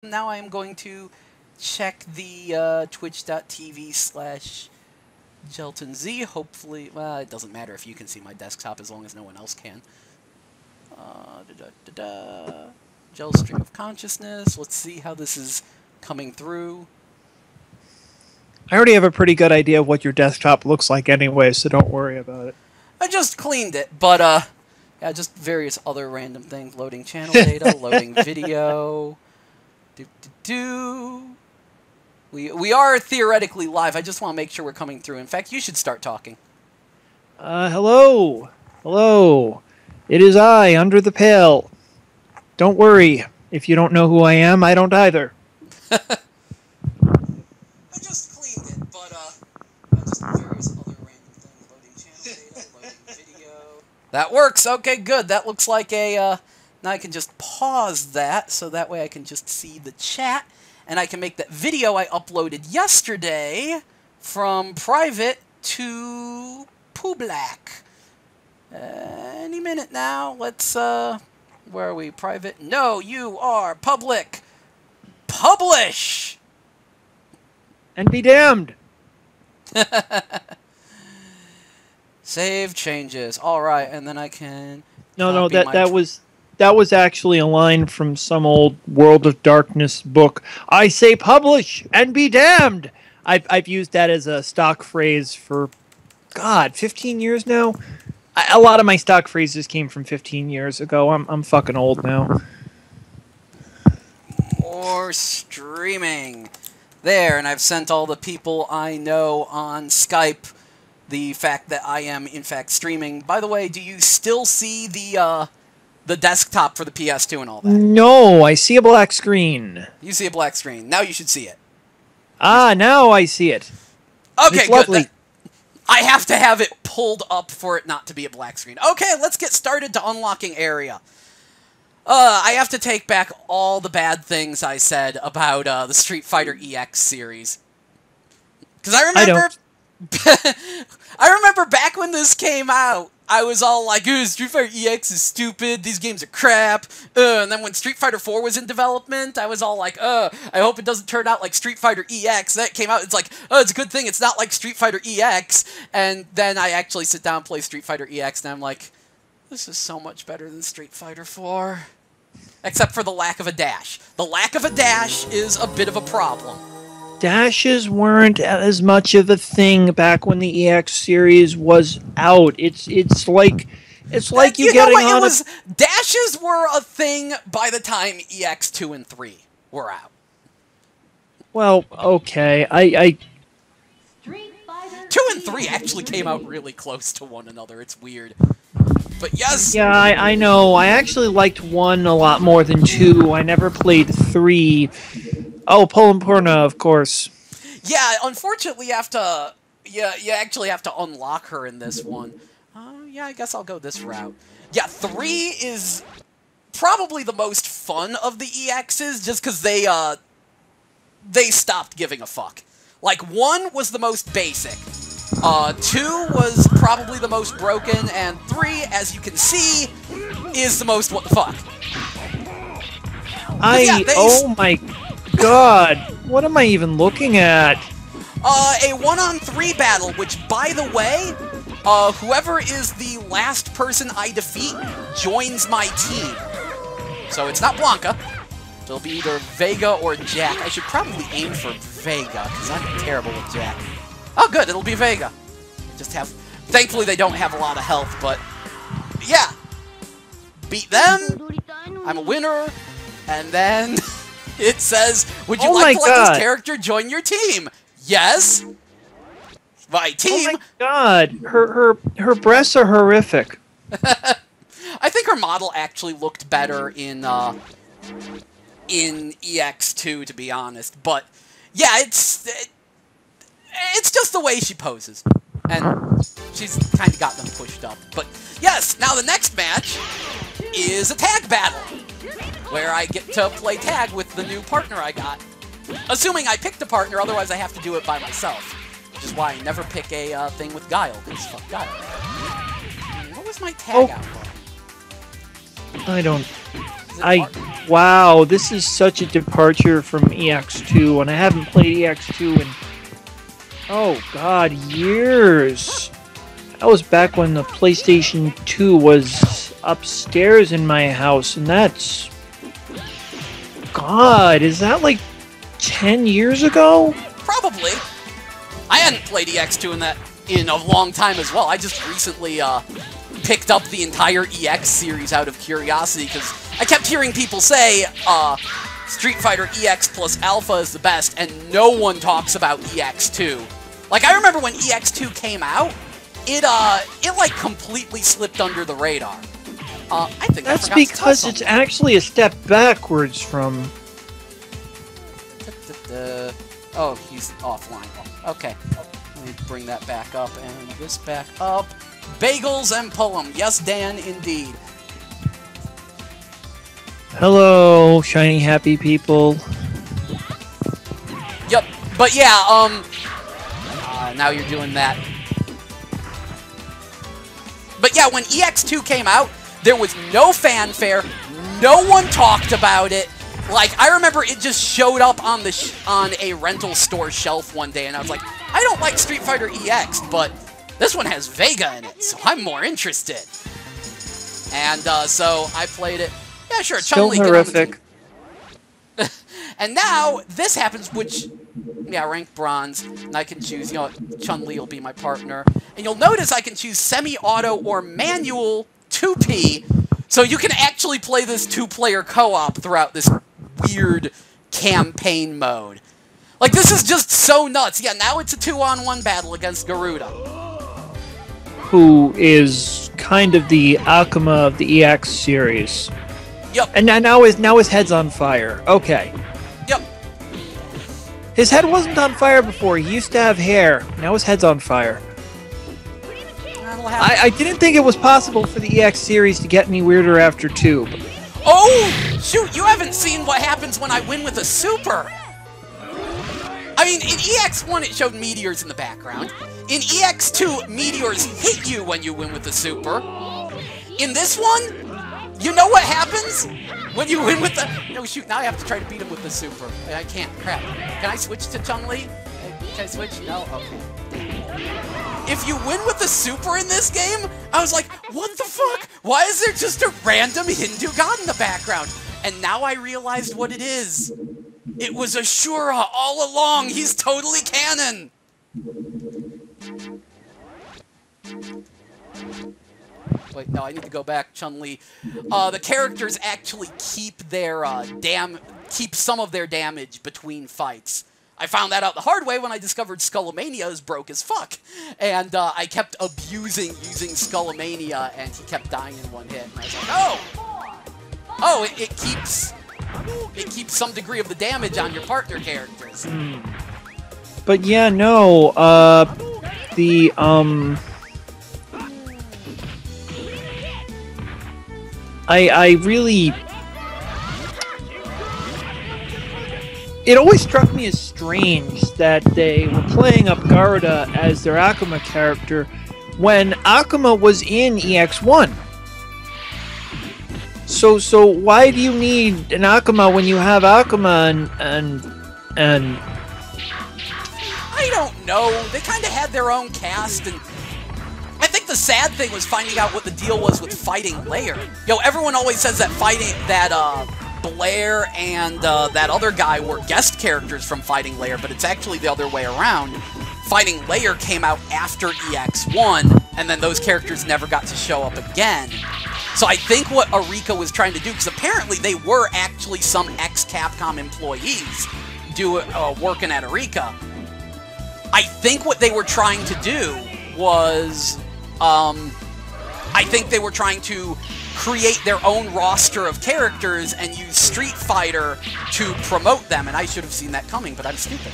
Now I am going to check the twitch.tv/GeltonZ. Hopefully, well, it doesn't matter if you can see my desktop as long as no one else can. Gel Stream of Consciousness. Let's see how this is coming through. I already have a pretty good idea of what your desktop looks like anyway, so don't worry about it. I just cleaned it, but yeah, just various other random things. Loading channel data, loading video. We are theoretically live. I just want to make sure we're coming through. In fact, you should start talking. Hello. Hello. It is I, Under the Pale. Don't worry. If you don't know who I am, I don't either. I just cleaned it, but just various other random things. Loading channel data, loading video. That works. Okay, good. That looks like a now I can just pause that, so that way I can just see the chat, and I can make that video I uploaded yesterday from private to public. Any minute now. Let's, where are we? Private? No, you are public. Publish! And be damned. Save changes. Alright, and then I can... No, that was actually a line from some old World of Darkness book. I say publish and be damned. I've used that as a stock phrase for, God, 15 years now. A lot of my stock phrases came from 15 years ago. I'm fucking old now. Or streaming. There, and I've sent all the people I know on Skype the fact that I am, in fact, streaming. By the way, do you still see the desktop for the PS2 and all that? No, I see a black screen. You see a black screen. Now you should see it. Ah, now I see it. Okay, it's good. Lovely. I have to have it pulled up for it not to be a black screen. Okay, let's get started to unlocking area. I have to take back all the bad things I said about the Street Fighter EX series. Because I remember... I remember back when this came out, I was all like, Street Fighter EX is stupid, these games are crap, and then when Street Fighter 4 was in development, I was all like, I hope it doesn't turn out like Street Fighter EX. That came out, it's like, it's a good thing it's not like Street Fighter EX, and then I actually sit down and play Street Fighter EX, and I'm like, this is so much better than Street Fighter 4. Except for the lack of a dash. The lack of a dash is a bit of a problem. Dashes weren't as much of a thing back when the EX series was out. It's like you getting on dashes were a thing by the time EX 2 and 3 were out. Well, okay. I 2 and 3 actually came out really close to one another. It's weird. But yes. Yeah, I know. I actually liked 1 a lot more than 2. I never played 3. Oh, Poland Porna, of course. Yeah, unfortunately, you have to... Yeah, you actually have to unlock her in this one. Yeah, I guess I'll go this route. Yeah, 3 is probably the most fun of the EXs, just because they stopped giving a fuck. Like, 1 was the most basic. 2 was probably the most broken, and 3, as you can see, is the most what the fuck. Oh my God, what am I even looking at? A 1-on-3 battle, which, by the way, whoever is the last person I defeat joins my team. So it's not Blanca. It'll be either Vega or Jack. I should probably aim for Vega, because I'm terrible with Jack. Oh, good, it'll be Vega. Just have... Thankfully, they don't have a lot of health, but... Yeah. Beat them. I'm a winner. And then... It says, would you like to let this character join your team? Yes. My team. Oh my God, her breasts are horrific. I think her model actually looked better in EX2, to be honest. But yeah, it's just the way she poses, and she's kind of got them pushed up. But yes, now the next match is a tag battle, where I get to play tag with the new partner I got. Assuming I picked a partner, otherwise I have to do it by myself. Which is why I never pick a thing with Guile, because fuck Guile. What was my tag out for? I don't... Wow, this is such a departure from EX2, and I haven't played EX2 in, oh god, years. That was back when the PlayStation 2 was upstairs in my house, and that's... God, is that like 10 years ago? Probably. I hadn't played EX2 in a long time as well. I just recently picked up the entire EX series out of curiosity, because I kept hearing people say Street Fighter EX plus Alpha is the best, and no one talks about EX2. Like, I remember when EX2 came out, it like completely slipped under the radar. I think that's because it's actually a step backwards from... Oh, he's offline. Okay. Let me bring that back up and this back up. Bagels and Pullum. Yes, Dan, indeed. Hello, shiny happy people. Yep. But yeah, now you're doing that. But yeah, when EX2 came out, there was no fanfare. No one talked about it. Like, I remember it just showed up on the on a rental store shelf one day, and I was like, I don't like Street Fighter EX, but this one has Vega in it, so I'm more interested. And so I played it. Yeah, sure. Still horrific. And now this happens, which, yeah, rank bronze, and I can choose, you know, Chun-Li will be my partner. And you'll notice I can choose semi-auto or manual 2P, so you can actually play this two-player co-op throughout this weird campaign mode. Like, this is just so nuts. Yeah, now it's a 2-on-1 battle against Garuda, who is kind of the Akuma of the EX series. Yep. And now his head's on fire. Okay. Yep. His head wasn't on fire before. He used to have hair. Now his head's on fire. I didn't think it was possible for the EX series to get any weirder after 2. Oh! Shoot, you haven't seen what happens when I win with a super! I mean, in EX1 it showed meteors in the background. In EX2, meteors hit you when you win with a super. In this one, you know what happens when you win with the... No, shoot, now I have to try to beat him with the super. I can't. Crap. Can I switch to Chun-Li? Can I switch? No? Okay. If you win with the super in this game, I was like, what the fuck? Why is there just a random Hindu god in the background? And now I realized what it is. It was Ashura all along. He's totally canon. Wait, no, I need to go back. Chun-Li. The characters actually keep their keep some of their damage between fights. I found that out the hard way when I discovered Skullomania is broke as fuck. And I kept abusing using Skullomania, and he kept dying in one hit. And I was like, oh, it keeps some degree of the damage on your partner characters. But yeah, no, I really... It always struck me as strange that they were playing up Garuda as their Akuma character when Akuma was in EX1. So why do you need an Akuma when you have Akuma and I don't know. They kind of had their own cast, and I think the sad thing was finding out what the deal was with Fighting Layer. Yo, everyone always says that Blair and that other guy were guest characters from Fighting Layer, but it's actually the other way around. Fighting Layer came out after EX1, and then those characters never got to show up again. So I think what Arika was trying to do, because apparently they were actually some ex-Capcom employees working at Arika. I think what they were trying to do was, I think they were trying to create their own roster of characters and use Street Fighter to promote them, and I should have seen that coming, but I'm stupid.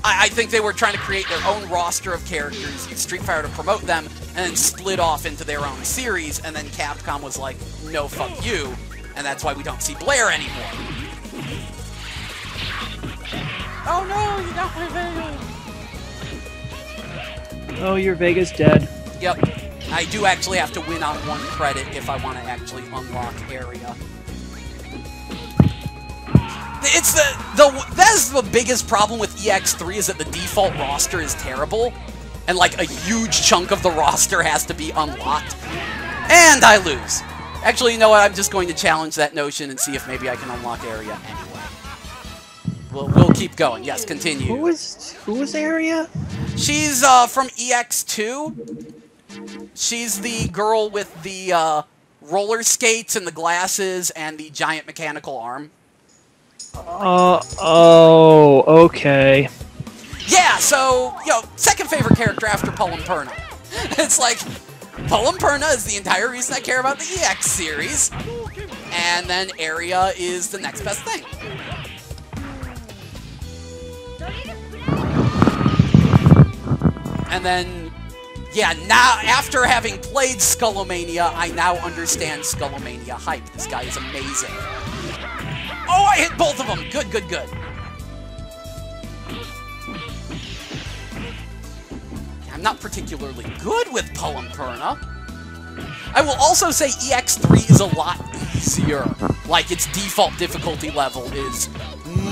I think they were trying to create their own roster of characters, use Street Fighter to promote them, and then split off into their own series, and then Capcom was like, no, fuck you, and that's why we don't see Blair anymore. Oh no, you got my Vega! Oh, your Vega's dead. Yep. I do actually have to win on 1 credit if I want to actually unlock area. It's that's the biggest problem with EX3 is that the default roster is terrible, and like a huge chunk of the roster has to be unlocked. And I lose. Actually, you know what? I'm just going to challenge that notion and see if maybe I can unlock area anyway. We'll keep going. Yes, continue. Who was Area? She's from EX2. She's the girl with the roller skates and the glasses and the giant mechanical arm. Oh, okay. Yeah, so, second favorite character after Pullum Purna. It's like, Pullum Purna is the entire reason I care about the EX series, and then Area is the next best thing. And then, yeah, now, after having played Skullomania, I now understand Skullomania hype. This guy is amazing. Oh, I hit both of them! Good, good, good. I'm not particularly good with Pullum Purna. I will also say EX3 is a lot easier. Like, its default difficulty level is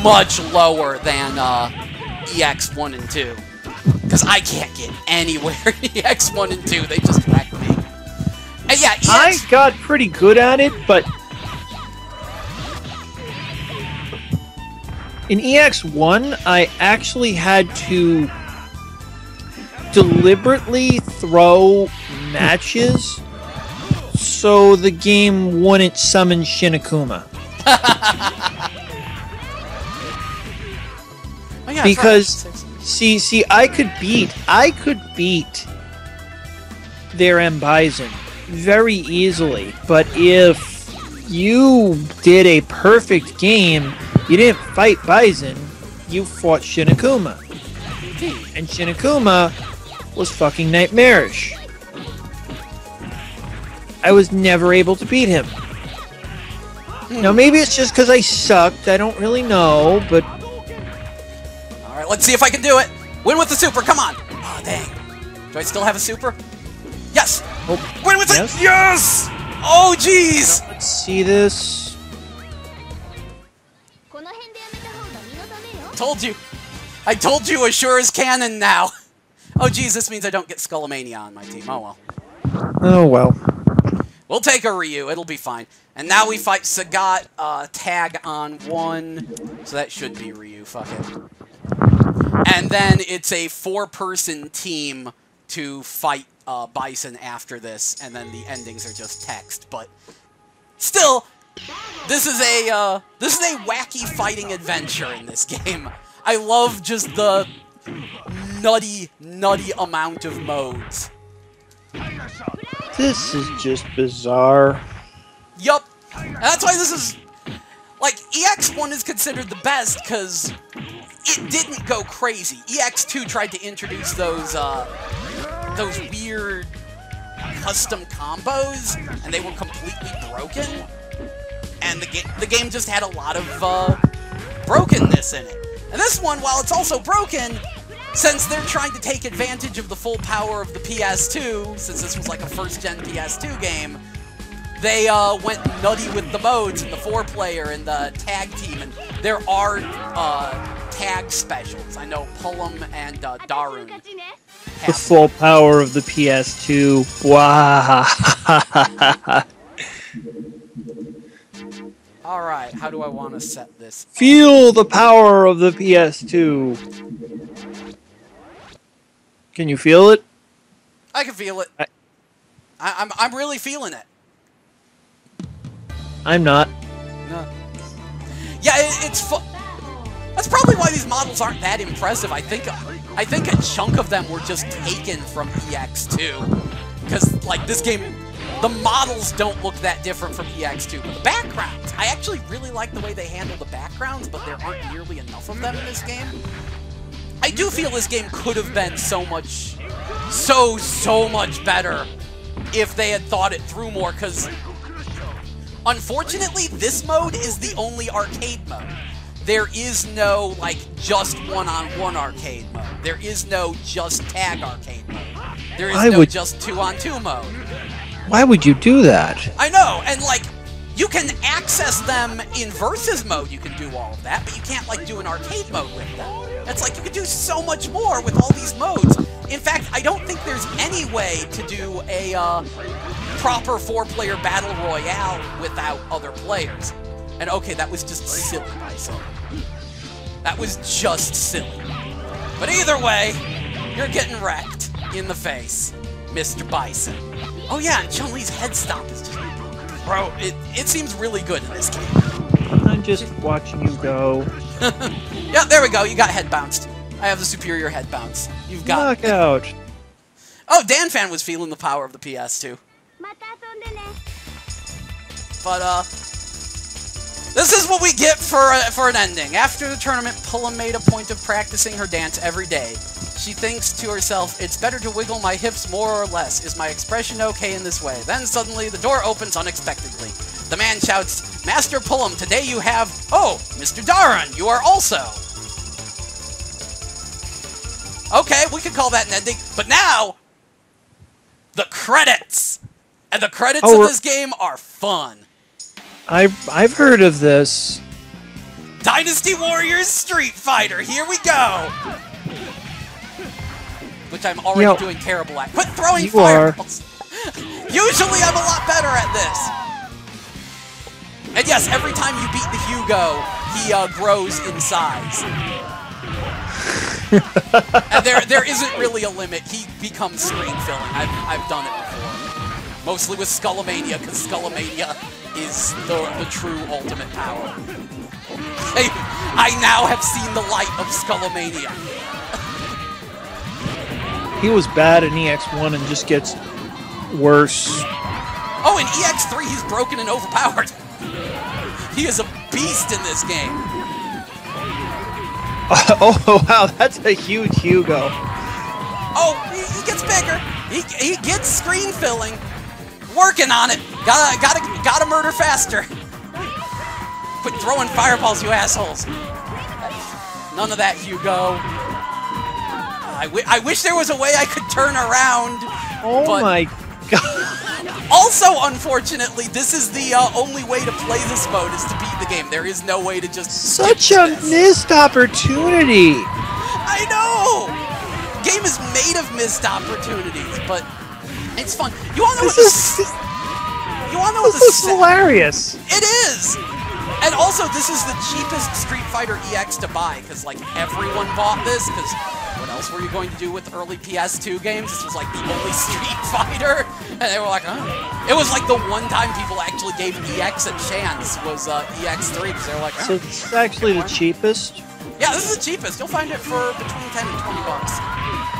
much lower than EX1 and 2. Because I can't get anywhere in EX1 and 2, they just wreck me. And yeah, I got pretty good at it, but in EX1, I actually had to deliberately throw matches so the game wouldn't summon Shinakuma. Oh, yeah, because see, I could beat their M. Bison very easily, but if you did a perfect game, you didn't fight Bison, you fought Shinakuma. And Shinakuma was fucking nightmarish. I was never able to beat him. Now, maybe it's just because I sucked, I don't really know, but... Alright, let's see if I can do it! Win with the super, come on! Oh, dang. Do I still have a super? Yes! Oh, win with it! Yes! Oh, jeez! Let's see this. Told you. I told you as sure as cannon now. Oh, jeez, this means I don't get Skullomania on my team. Oh, well. Oh, well. We'll take a Ryu. It'll be fine. And now we fight Sagat, tag on 1. So that should be Ryu. Fuck it. And then it's a 4-person team to fight Bison after this. And then the endings are just text. But still, this is a wacky fighting adventure in this game. I love just the nutty amount of modes. This is just bizarre. Yup. And that's why this is... Like, EX1 is considered the best, because it didn't go crazy. EX2 tried to introduce those weird custom combos, and they were completely broken. And the game just had a lot of brokenness in it. And this one, while it's also broken, since they're trying to take advantage of the full power of the PS2, since this was like a first-gen PS2 game, they went nutty with the modes and the 4-player and the tag team, and there are tag specials. I know Pullum and Darun. The full power of the PS2. Wow. Alright, how do I want to set this? Feel the power of the PS2. Can you feel it? I can feel it. I'm really feeling it. I'm not. No. Yeah, it's that's probably why these models aren't that impressive. I think a chunk of them were just taken from EX2. Because, like, this game, the models don't look that different from EX2. But the backgrounds, I actually really like the way they handle the backgrounds, but there aren't nearly enough of them in this game. I do feel this game could have been so much better if they had thought it through more, because unfortunately, this mode is the only arcade mode. there is no, like, just one-on-one arcade mode. There is no just tag arcade mode. There is no just 2-on-2 mode. Why would you do that? I know, and, like, you can access them in versus mode, you can do all of that, but you can't, like, do an arcade mode with them. It's like you can do so much more with all these modes. In fact, I don't think there's any way to do a proper 4-player battle royale without other players. And okay, that was just silly, Bison. That was just silly. But either way, you're getting wrecked in the face, Mr. Bison. Oh yeah, and Chun-Li's head stomp is just... Bro, it seems really good in this game. I'm just watching you go. Yeah, there we go. You got head bounced. I have the superior head bounce. You've got knockout. Oh, DanFan was feeling the power of the PS2. But this is what we get for an ending. After the tournament, Pullum made a point of practicing her dance every day. She thinks to herself, "It's better to wiggle my hips more or less. Is my expression okay in this way?" Then suddenly the door opens unexpectedly. The man shouts, "Master Pullum, today you have... Oh, Mr. Daran, you are also." Okay, we could call that an ending. But now, the credits! And the credits of this game are fun. I've heard of this. Dynasty Warriors Street Fighter, here we go! Which I'm already doing terrible at. Quit throwing fireballs! Usually I'm a lot better at this! And yes, every time you beat the Hugo, he grows in size. And there isn't really a limit. He becomes screen filling. I've done it before. Mostly with Skullomania, because Skullomania is the true ultimate power. I now have seen the light of Skullomania. He was bad in EX1 and just gets worse. Oh, in EX3 he's broken and overpowered. He is a beast in this game. Oh, wow, that's a huge Hugo. Oh, he gets bigger. He gets screen filling. Working on it. Gotta murder faster. Quit throwing fireballs, you assholes. None of that, Hugo. I wish there was a way I could turn around. Oh my god. Also, unfortunately, this is the only way to play this mode is to beat the game. There is no way to just Such a missed opportunity. I know! Game is made of missed opportunities, but it's fun. You wanna know what this is? You wanna know what this is? Hilarious. It is! And also, this is the cheapest Street Fighter EX to buy, because, like, everyone bought this, because what else were you going to do with early PS2 games? This was, like, the only Street Fighter, and they were like, oh. It was, like, the one time people actually gave EX a chance was EX3, because they were like, oh. So this is actually the cheapest? Yeah, this is the cheapest. You'll find it for between 10 and 20 bucks.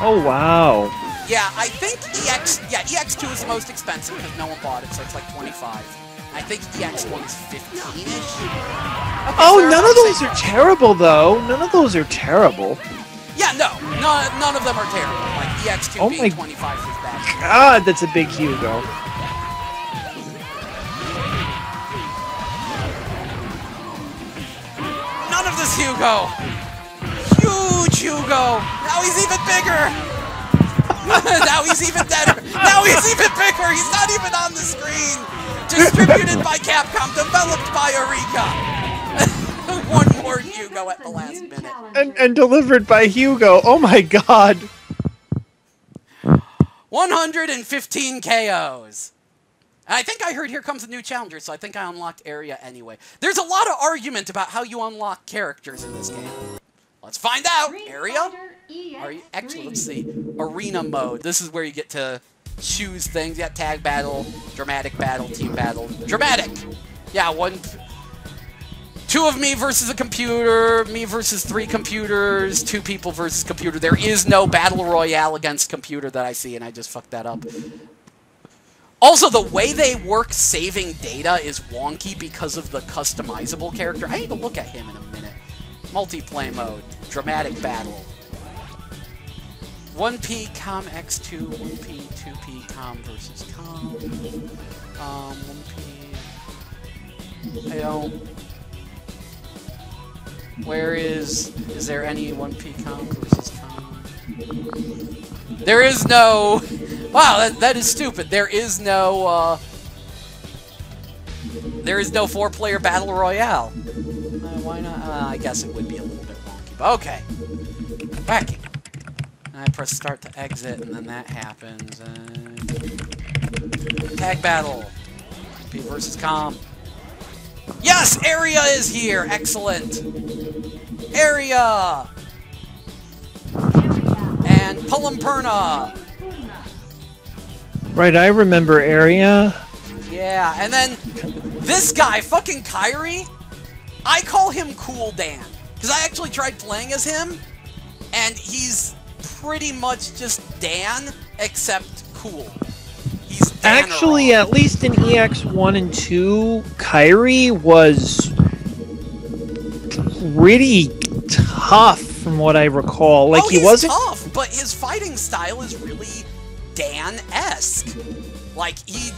Oh, wow. Yeah, I think EX2 is the most expensive, because no one bought it, so it's, like, 25. I think EX1 is 15-ish. Okay, oh, none of those are terrible, though. None of those are terrible. Yeah, none of them are terrible. Like, EX2 being 25 is bad. God, that's a big Hugo. None of this Hugo! Huge Hugo! Now he's even bigger! Now he's even deader! Now he's even bigger! He's not even on the screen! Distributed by Capcom, developed by Eureka! One more Hugo at the last minute. And delivered by Hugo. Oh my god. 115 KOs. And I think I heard here comes a new challenger, so I think I unlocked Area anyway. There's a lot of argument about how you unlock characters in this game. Let's find out. Area? Actually, let's see. Arena mode. This is where you get to choose things. You got tag battle, dramatic battle, team battle. Dramatic! Yeah, two of me versus a computer, me versus 3 computers, 2 people versus computer. There is no battle royale against computer that I see, and I just fucked that up. Also, the way they work saving data is wonky because of the customizable character. I need to look at him in a minute. Multiplay mode, dramatic battle. 1P com X2, 1P, 2P com versus com. 1P. I don't. Where is there any 1P comp versus comp? There is no... Wow, that is stupid. There is no 4-player battle royale. Why not? I guess it would be a little bit wonky, but okay. Backing. I press start to exit, and then that happens. Tag battle. P versus comp. Yes, Area is here. Excellent. Area. And Pulamperna. Right, I remember Area. Yeah, and then this guy, fucking Kairi, I call him Cool Dan. Because I actually tried playing as him, and he's pretty much just Dan, except cool. He's Dan Actually, at least in EX 1 and 2, Kairi was pretty tough from what I recall. Like, he wasn't tough, but his fighting style is really Dan-esque. Like, he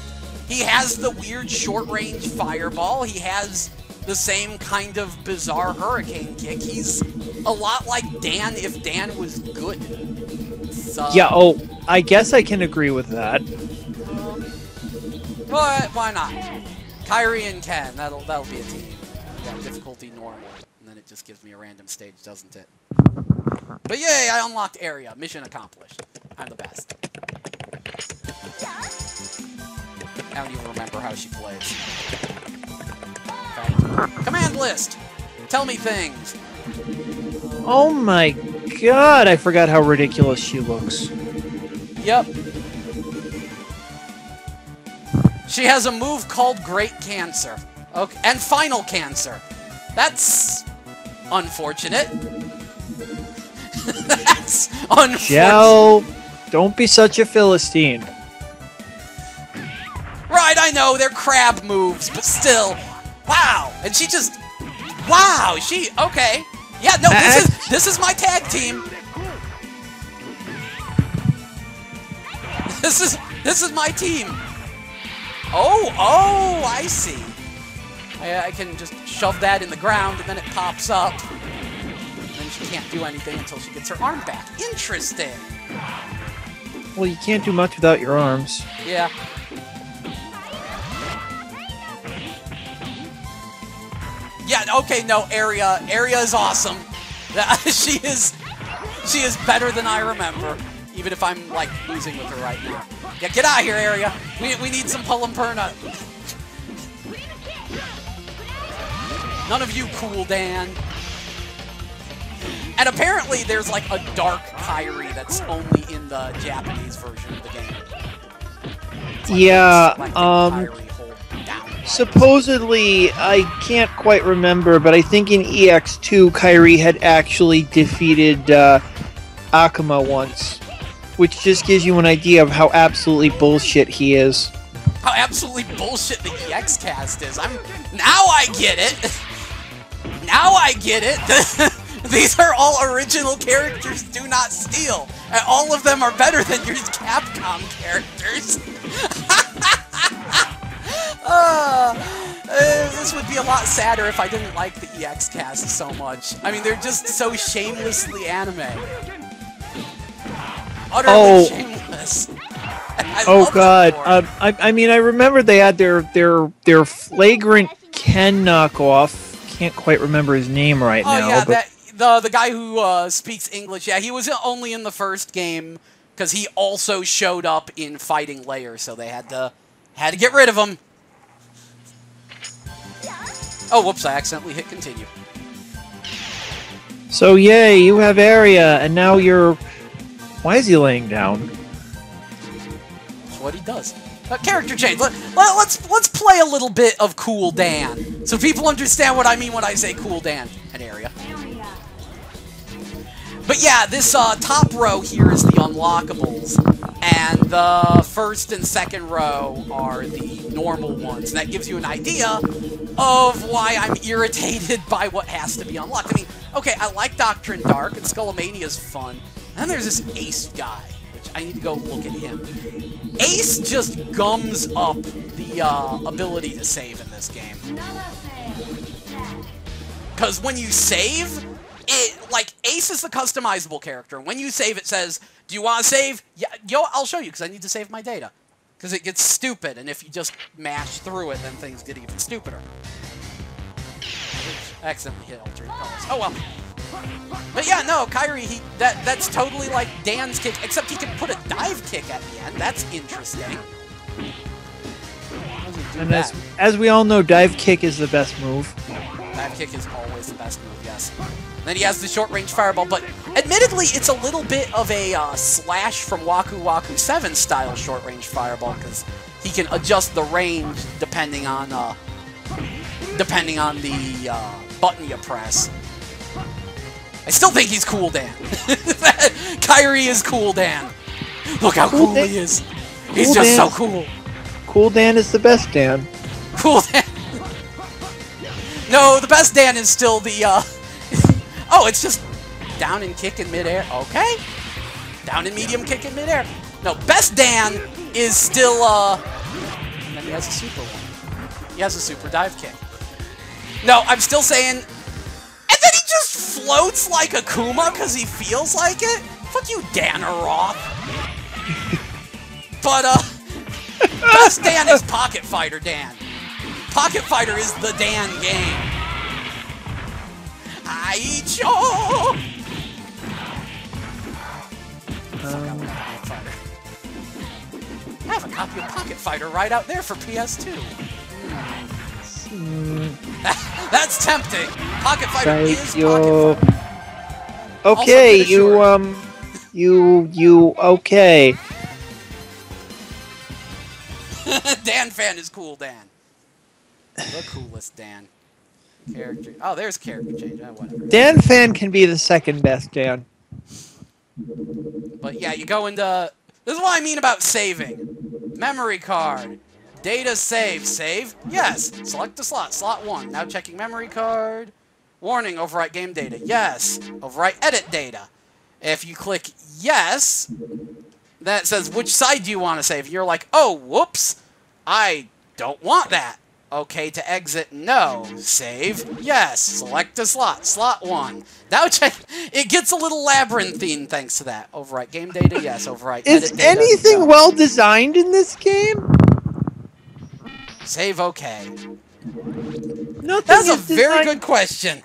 has the weird short-range fireball. He has the same kind of bizarre hurricane kick. He's a lot like Dan if Dan was good. So, Yeah, oh, I guess I can agree with that. But why not? Kairi and Ken, that'll be a team. Yeah, difficulty normal, and then it just gives me a random stage, doesn't it? But yay, I unlocked Area. Mission accomplished. I'm the best. I don't even remember how she plays. Okay. Command list! Tell me things. Oh my god, I forgot how ridiculous she looks. Yep. She has a move called Great Cancer. Okay, and Final Cancer. That's unfortunate. That's unfortunate. Shell, don't be such a Philistine. Right, I know, they're crab moves, but still. Wow! And she just... Wow! Okay. Yeah, no, this is my tag team. This is my team. Oh, I see. I can just shove that in the ground, and then it pops up. And then she can't do anything until she gets her arm back. Interesting. Well, you can't do much without your arms. Yeah. Yeah, okay, no, Area is awesome. She is better than I remember, even if I'm, like, losing with her right now. Yeah, get out of here, Area. We need some Pulamperna. None of you cool, Dan. And apparently there's, like, a dark Kairi that's only in the Japanese version of the game. It's like Yeah, Kairi hold down. supposedly, I can't quite remember, but I think in EX2, Kairi had actually defeated Akuma once, which just gives you an idea of how absolutely bullshit he is. How absolutely bullshit the EX cast is. Now I get it. Now I get it. These are all original characters, do not steal. And all of them are better than your Capcom characters. This would be a lot sadder if I didn't like the EX cast so much. I mean, they're just so shamelessly anime. Utterly shameless. Oh god, I mean, I remember they had their flagrant Ken knockoff. Can't quite remember his name right now. Oh yeah, but the guy who speaks English. Yeah, he was only in the first game because he also showed up in Fighting Layer, so they had to get rid of him. Oh, whoops! I accidentally hit continue. So yay, you have Area, and now you're. Why is he laying down? That's what he does. Character change. Let's play a little bit of Cool Dan, so people understand what I mean when I say Cool Dan. An Area. But yeah, this top row here is the unlockables, and the first and second row are the normal ones. And that gives you an idea of why I'm irritated by what has to be unlocked. I mean, okay, I like Doctrine Dark, and Skullomania is fun. And then there's this Ace guy, which I need to go look at him. Ace just gums up the ability to save in this game. Because when you save, like, Ace is the customizable character. When you save, it says, do you want to save? Yeah, I'll show you, because I need to save my data. Because it gets stupid, and if you just mash through it, then things get even stupider. Oops, accidentally hit alternate colors. Oh, well. But yeah, no, Kairi, that's totally like Dan's kick, except he can put a dive kick at the end. That's interesting. And as we all know, dive kick is the best move. Dive kick is always the best move, yes. Then he has the short-range fireball, but admittedly, it's a little bit of a Slash from Waku Waku 7 style short-range fireball, because he can adjust the range depending on the button you press. I still think he's Cool Dan. Kairi is Cool Dan. Look how cool he is. He's just so cool. Cool Dan is the best Dan. Cool Dan. No, the best Dan is still the, oh, it's just down and kick in midair. Okay. Down and medium kick in midair. No, best Dan is still, and then he has a super one. He has a super dive kick. No, I'm still saying, and then he just floats like a Kuma because he feels like it? Fuck you, Dan Roth. But, best Dan is Pocket Fighter Dan. Pocket Fighter is the Dan game. Aicho! I have a copy of Pocket Fighter right out there for PS2. That's tempting. Pocket Fighter is Pocket Fighter. Okay, you okay. Dan fan is Cool Dan. The coolest Dan. Character. Oh, there's character change. Whatever. Dan fan can be the second best Dan. But yeah, you go into... This is what I mean about saving. Memory card. Data save. Save? Yes. Select the slot. Slot 1. Now checking memory card. Warning, overwrite game data. Yes. Overwrite edit data. If you click yes, then it says, which side do you want to save? You're like, oh, whoops. I don't want that. Okay, to exit, no. Save, yes. Select a slot. Slot 1. Now check. It gets a little labyrinthine thanks to that. Overwrite game data, yes. Overwrite edit data. Is anything well designed in this game? Save okay. That's a very good question.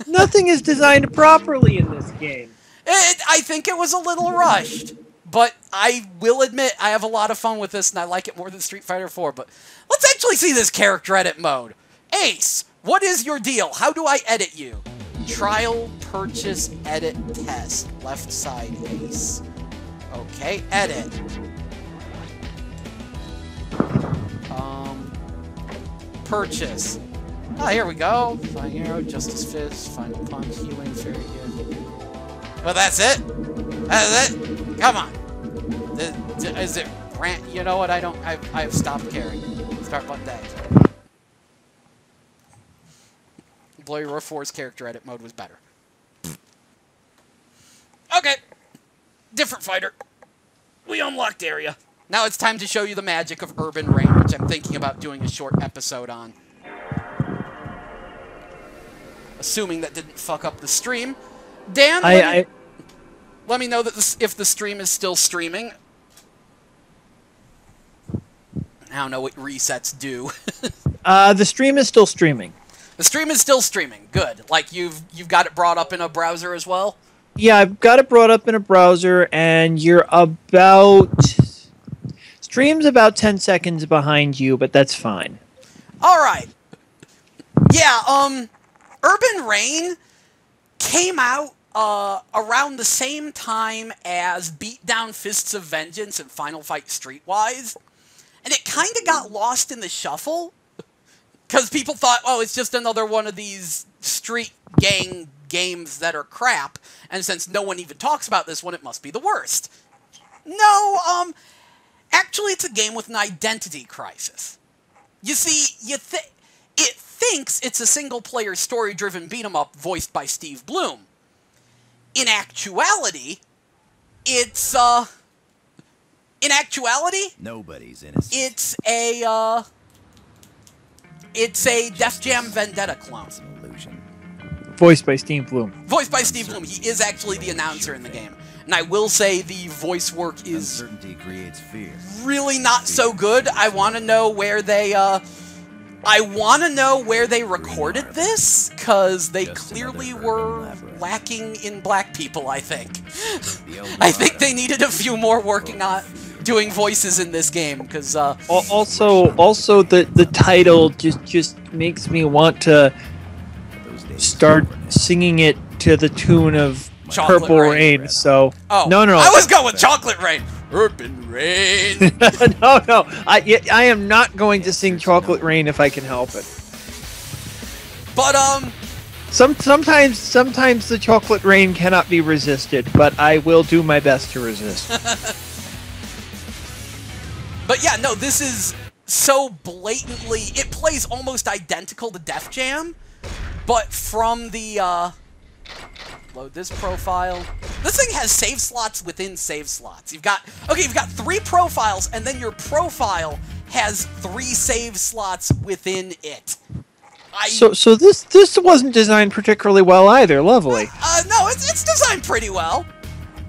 Nothing is designed properly in this game. I think it was a little rushed. But I will admit, I have a lot of fun with this, and I like it more than Street Fighter 4. But let's actually see this character edit mode. Ace, what is your deal? How do I edit you? Trial, purchase, edit, test. Left side, Ace. Okay, edit. Purchase. Oh, here we go. Flying Arrow, Justice Fist, Final Punch, Healing, Fairy Gift. Well, that's it? That's it? Come on. Is it rant? You know what? I've stopped caring. Start button dash. Bloody Roar 4's character edit mode was better. Okay. Different fighter. We unlocked area. Now it's time to show you the magic of Urban Rain, which I'm thinking about doing a short episode on. Assuming that didn't fuck up the stream. Dan, let me know that if the stream is still streaming. I don't know what resets do. The stream is still streaming. The stream is still streaming. Good. Like you've got it brought up in a browser as well? Yeah, I've got it brought up in a browser, and you're about... Stream's about 10 seconds behind you, but that's fine. Alright. Yeah, Urban Rain came out around the same time as Beatdown Fists of Vengeance and Final Fight Streetwise. And it kind of got lost in the shuffle. Because people thought, oh, it's just another one of these street gang games that are crap. And since no one even talks about this one, it must be the worst. No, actually it's a game with an identity crisis. You see, it thinks it's a single-player, story-driven beat-em-up voiced by Steve Bloom. In actuality, it's, nobody's innocent. It's a Def Jam Vendetta clone. It's an illusion. Voiced by Steve Bloom. Voiced by Steve Bloom. He is actually the announcer in the game. And I will say the voice work is Uncertainty creates fear. really not so good. I want to know where they, recorded this, because they clearly were lacking in black people, I think. I think they needed a few more working on doing voices in this game, because, Also, the title just makes me want to start singing it to the tune of Chocolate Purple Rain. Rain. So Oh, no, I was going with Chocolate Rain. Urban Rain. no. I am not going to sing Chocolate Rain if I can help it. But Sometimes the Chocolate Rain cannot be resisted, but I will do my best to resist. But yeah, no, this is so blatantly, it plays almost identical to Def Jam, but from the load this profile. This thing has save slots within save slots. You've got 3 profiles, and then your profile has 3 save slots within it. So this wasn't designed particularly well either. Lovely. No, it's designed pretty well.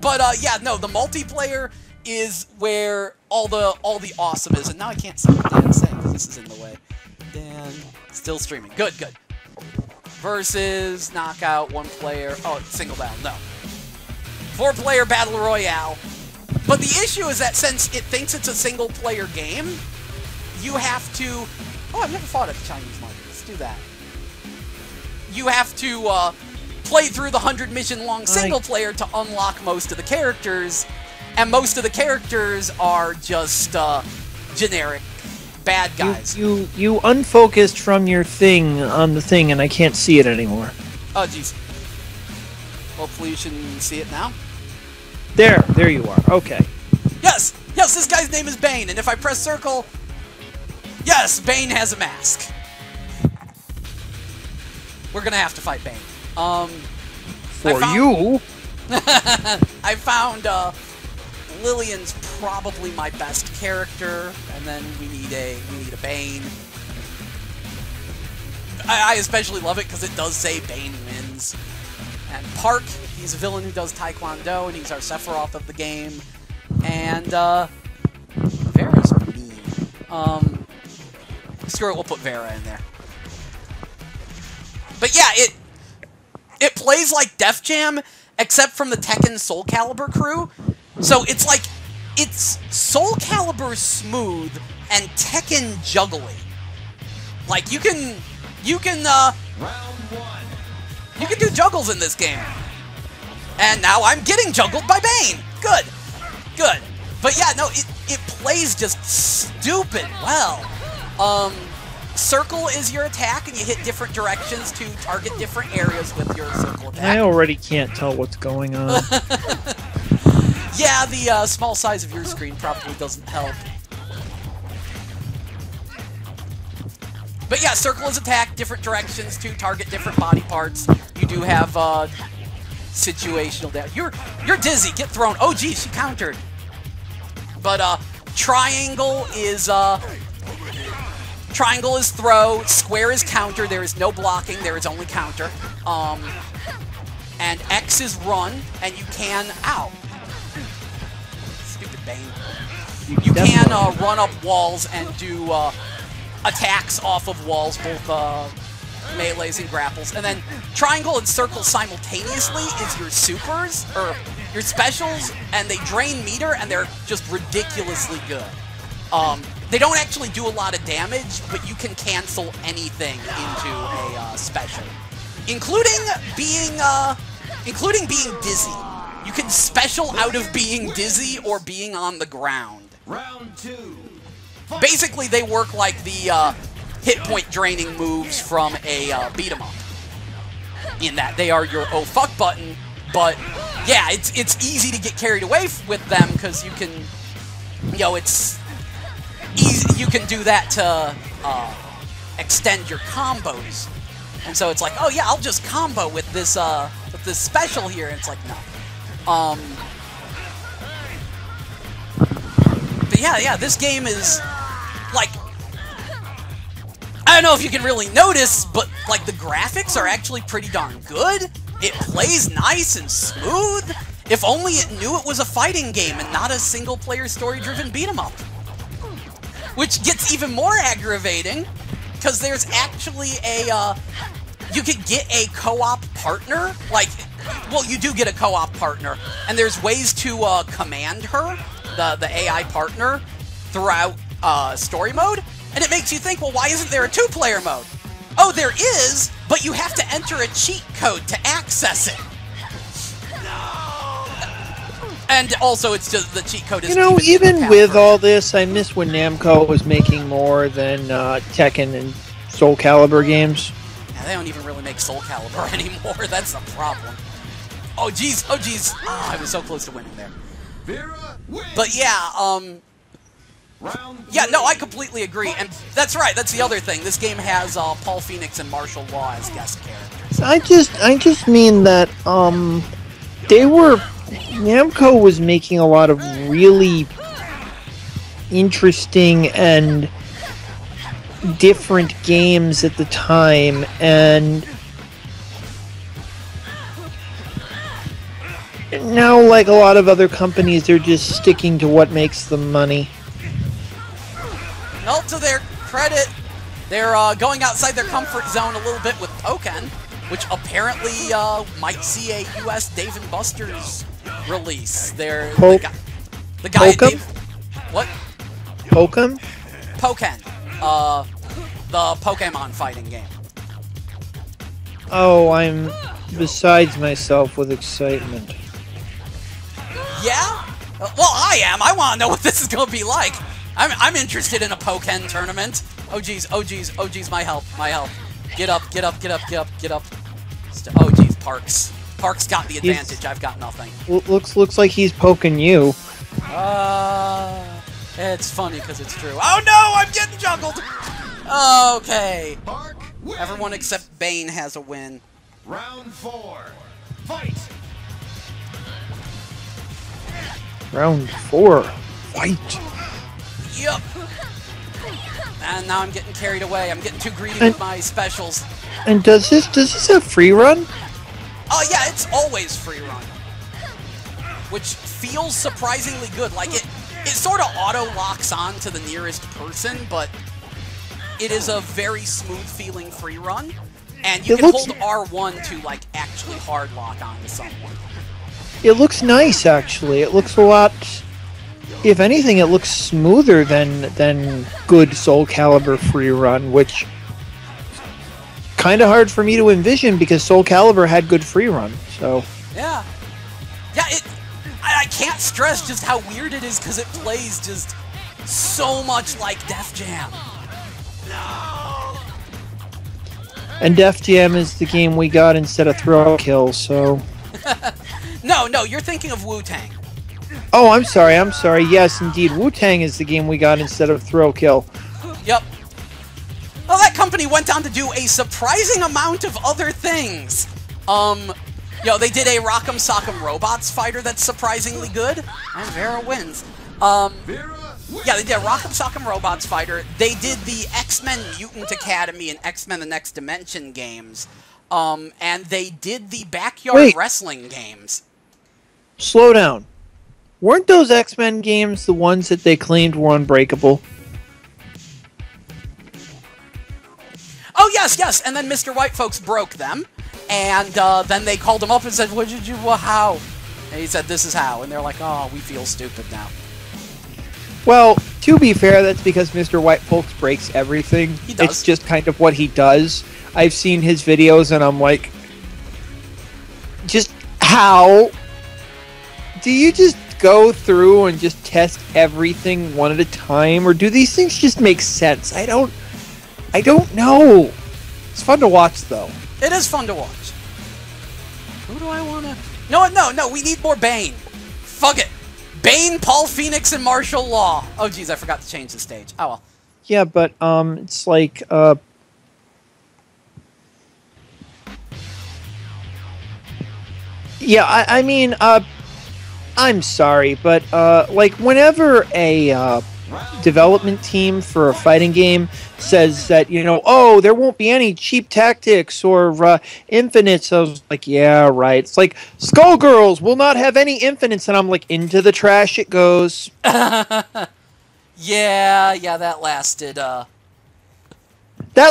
But yeah, no, the multiplayer is where all the awesome is. And now I can't see what Dan's saying because this is in the way. Dan, still streaming. Good. Versus knockout, 1 player. Oh, single down. No. 4-player battle royale. But the issue is that since it thinks it's a single player game, you have to. Oh, I've never fought at the Chinese market. Let's do that. You have to play through the 100 mission long single player to unlock most of the characters, and most of the characters are just generic bad guys. You unfocused from your thing on the thing, and I can't see it anymore. Oh, jeez. Hopefully you can see it now. There you are. Okay. Yes, this guy's name is Bane, and if I press circle, yes, Bane has a mask. We're gonna have to fight Bane. You? I found Lillian's probably my best character, and then we need a Bane. I especially love it because it does say Bane wins. And Park, he's a villain who does Taekwondo, and he's our Sephiroth of the game. And Vera's mean. Screw it, we'll put Vera in there. But yeah, it plays like Def Jam, except from the Tekken Soul Calibur crew. So it's like, it's Soul Calibur smooth and Tekken juggly. Like you can do juggles in this game. And now I'm getting juggled by Bane. Good. But yeah, no, it plays just stupid well. Circle is your attack, and you hit different directions to target different areas with your circle attack. I already can't tell what's going on. Yeah, the small size of your screen probably doesn't help. But yeah, circle is attack, different directions to target different body parts. You do have situational damage. You're dizzy, get thrown. Oh geez, she countered. But triangle is throw, square is counter, there is no blocking, there is only counter. And X is run, and you can, ow. Stupid Bane. You can run up walls and do attacks off of walls, both melees and grapples. And then triangle and circle simultaneously is your supers, or your specials, and they drain meter, and they're just ridiculously good. They don't actually do a lot of damage, but you can cancel anything into a special, including being dizzy. You can special out of being dizzy or being on the ground. Round 2. Basically, they work like the hit point draining moves from a beat 'em up. In that they are your oh fuck button, but yeah, it's easy to get carried away with them because you can, it's easy. You can do that to extend your combos, and so it's like, oh yeah, I'll just combo with this special here. And it's like, no. But yeah, this game is like, I don't know if you can really notice, but like the graphics are actually pretty darn good. It plays nice and smooth. If only it knew it was a fighting game and not a single-player story-driven beat-em-up. Which gets even more aggravating, because there's actually a, you could get a co-op partner, like, well, you do get a co-op partner, and there's ways to command her, the AI partner, throughout story mode, and it makes you think, well, why isn't there a two-player mode? Oh, there is, but you have to enter a cheat code to access it. And also, it's just the cheat code is. You know, even with all this, I miss when Namco was making more than Tekken and Soul Calibur games. Yeah, they don't even really make Soul Calibur anymore. That's the problem. Oh jeez, oh jeez. Oh, I was so close to winning there. But yeah, yeah, no, I completely agree, and that's right. That's the other thing. This game has Paul Phoenix and Martial Law as guest characters. I just mean that Namco was making a lot of really interesting and different games at the time, and now, like a lot of other companies, they're just sticking to what makes them money. Well, to their credit, they're going outside their comfort zone a little bit with Pokken, which apparently might see a U.S. Dave & Buster's release. They're the guy at Dave... What? Pokken? Pokken. The Pokemon fighting game. Oh, I'm besides myself with excitement. Yeah? Well, I am. I want to know what this is going to be like. I'm interested in a Pokken tournament. Oh, jeez. Oh, jeez. Oh, jeez. My help. My help. Get up. Get up. Get up. Get up. Get up. Oh, jeez. Parks. Parks got the advantage. I've got nothing. Looks like he's poking you. It's funny because it's true. Oh, no! I'm getting juggled! Okay. Everyone except Bane has a win. Round 4. Fight! Round 4. Fight! Yup. And now I'm getting carried away. I'm getting too greedy with my specials. And does this have free run? Oh yeah, it's always free run. Which feels surprisingly good. Like it sort of auto locks on to the nearest person, but it is a very smooth feeling free run. And you can hold R1 to like actually hard lock on to someone. It looks nice actually. It looks a lot, if anything, it looks smoother than good Soul Calibur free run, which kind of hard for me to envision because Soul Calibur had good free run. So yeah, I can't stress just how weird it is because it plays just so much like Def Jam. No. And Def Jam is the game we got instead of Thrill Kill. So no, you're thinking of Wu-Tang. Oh, I'm sorry. Yes, indeed, Wu-Tang is the game we got instead of Thrill Kill. Yep. Well, that company went on to do a surprising amount of other things. They did a Rock'em Sock'em Robots fighter that's surprisingly good, and Vera wins. Yeah, they did a Rock'em Sock'em Robots fighter. They did the X-Men Mutant Academy and X-Men The Next Dimension games. And they did the Backyard Wrestling games. Slow down. Weren't those X-Men games the ones that they claimed were unbreakable? Oh, yes, and then Mr. White Folks broke them, and then they called him up and said, what did you, how? And he said, this is how, and they're like, oh, we feel stupid now. Well, to be fair, that's because Mr. White Folks breaks everything. He does. It's just kind of what he does. I've seen his videos, and I'm like, just how? Do you just go through and just test everything one at a time, or do these things just make sense? I don't know. It's fun to watch, though. It is fun to watch. Who do I want to... No, we need more Bane. Fuck it. Bane, Paul Phoenix, and Martial Law. Oh, jeez, I forgot to change the stage. Oh, well. Yeah, but, it's like, yeah, I mean, I'm sorry, but, like, whenever a development team for a fighting game says that, you know, oh, there won't be any cheap tactics or infinites. I was like, yeah, right. It's like Skullgirls will not have any infinites, and I'm like, into the trash it goes. Yeah, that lasted. That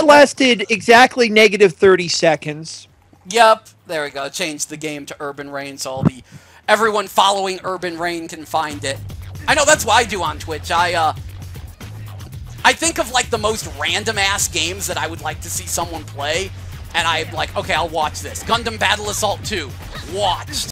lasted exactly negative 30 seconds. Yep, there we go. Changed the game to Urban Reign, so everyone following Urban Reign can find it. I know that's what I do on Twitch. I think of like the most random ass games that I would like to see someone play, and I'm like, okay, I'll watch this. Gundam Battle Assault 2, watched.